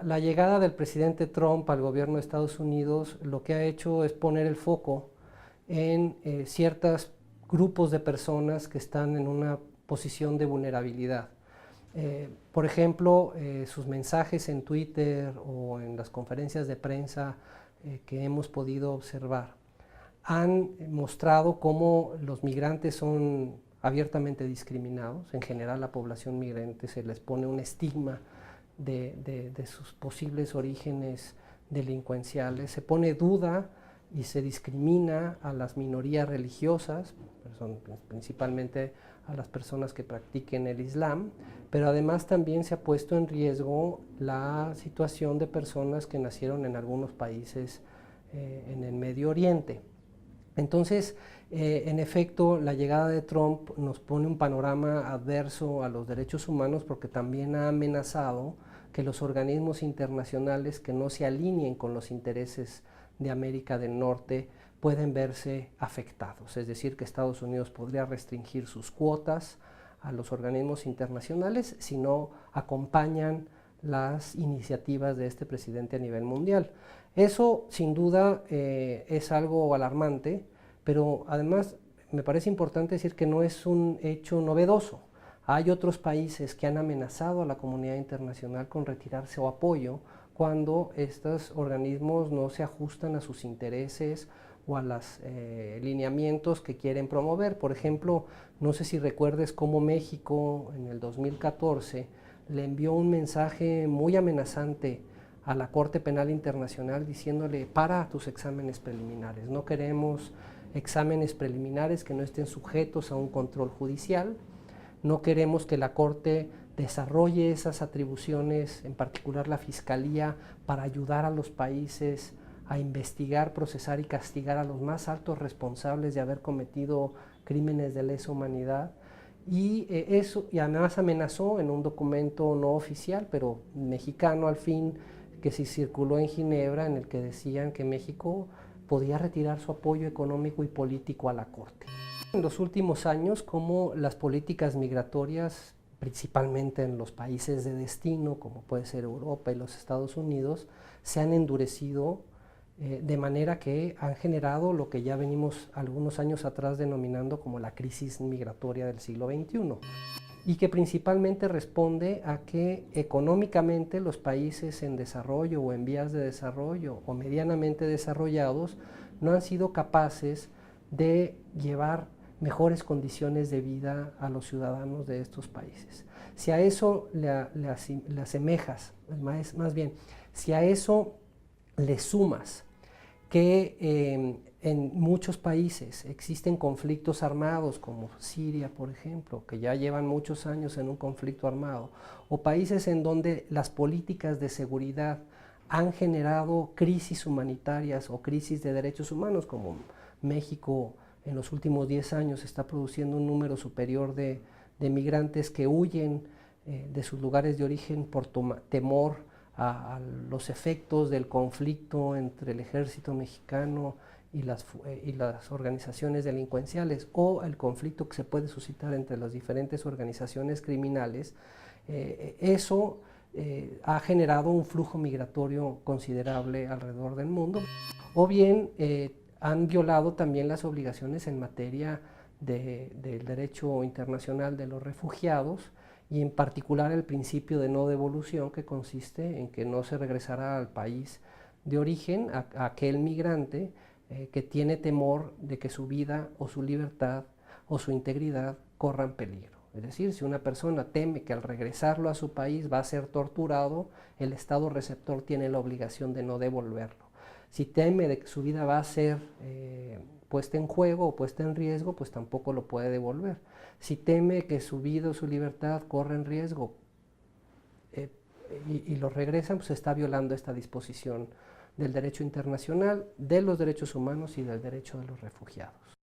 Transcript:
La llegada del presidente Trump al gobierno de Estados Unidos lo que ha hecho es poner el foco en ciertos grupos de personas que están en una posición de vulnerabilidad. Por ejemplo, sus mensajes en Twitter o en las conferencias de prensa que hemos podido observar han mostrado cómo los migrantes son abiertamente discriminados. En general, la población migrante se les pone un estigma de sus posibles orígenes delincuenciales, se pone duda y se discrimina a las minorías religiosas, principalmente a las personas que practiquen el Islam, pero además también se ha puesto en riesgo la situación de personas que nacieron en algunos países en el Medio Oriente. Entonces, en efecto, la llegada de Trump nos pone un panorama adverso a los derechos humanos porque también ha amenazado que los organismos internacionales que no se alineen con los intereses de América del Norte pueden verse afectados, es decir, que Estados Unidos podría restringir sus cuotas a los organismos internacionales si no acompañan las iniciativas de este presidente a nivel mundial. Eso sin duda es algo alarmante, pero además me parece importante decir que no es un hecho novedoso. Hay otros países que han amenazado a la comunidad internacional con retirarse su apoyo cuando estos organismos no se ajustan a sus intereses o a los lineamientos que quieren promover. Por ejemplo, no sé si recuerdes cómo México en el 2014 le envió un mensaje muy amenazante a la Corte Penal Internacional diciéndole: para tus exámenes preliminares, no queremos exámenes preliminares que no estén sujetos a un control judicial, no queremos que la Corte desarrolle esas atribuciones, en particular la Fiscalía, para ayudar a los países a investigar, procesar y castigar a los más altos responsables de haber cometido crímenes de lesa humanidad. Y además amenazó en un documento no oficial, pero mexicano al fin, que se circuló en Ginebra, en el que decían que México podía retirar su apoyo económico y político a la Corte. En los últimos años, como las políticas migratorias, principalmente en los países de destino, como puede ser Europa y los Estados Unidos, se han endurecido de manera que han generado lo que ya venimos algunos años atrás denominando como la crisis migratoria del siglo XXI, y que principalmente responde a que económicamente los países en desarrollo o en vías de desarrollo o medianamente desarrollados no han sido capaces de llevar mejores condiciones de vida a los ciudadanos de estos países. Si a eso le asemejas, más bien, si a eso le sumas que en muchos países existen conflictos armados, como Siria, por ejemplo, que ya llevan muchos años en un conflicto armado, o países en donde las políticas de seguridad han generado crisis humanitarias o crisis de derechos humanos, como México en los últimos 10 años está produciendo un número superior de migrantes que huyen de sus lugares de origen por temor a los efectos del conflicto entre el ejército mexicano y las organizaciones delincuenciales, o el conflicto que se puede suscitar entre las diferentes organizaciones criminales. Eso ha generado un flujo migratorio considerable alrededor del mundo, o bien han violado también las obligaciones en materia del derecho internacional de los refugiados, y en particular el principio de no devolución, que consiste en que no se regresará al país de origen a aquel migrante que tiene temor de que su vida o su libertad o su integridad corran peligro. Es decir, si una persona teme que al regresarlo a su país va a ser torturado, el Estado receptor tiene la obligación de no devolverlo. Si teme de que su vida va a ser puesta en juego o puesta en riesgo, pues tampoco lo puede devolver. Si teme que su vida o su libertad corre en riesgo y lo regresan, pues está violando esta disposición del derecho internacional, de los derechos humanos y del derecho de los refugiados.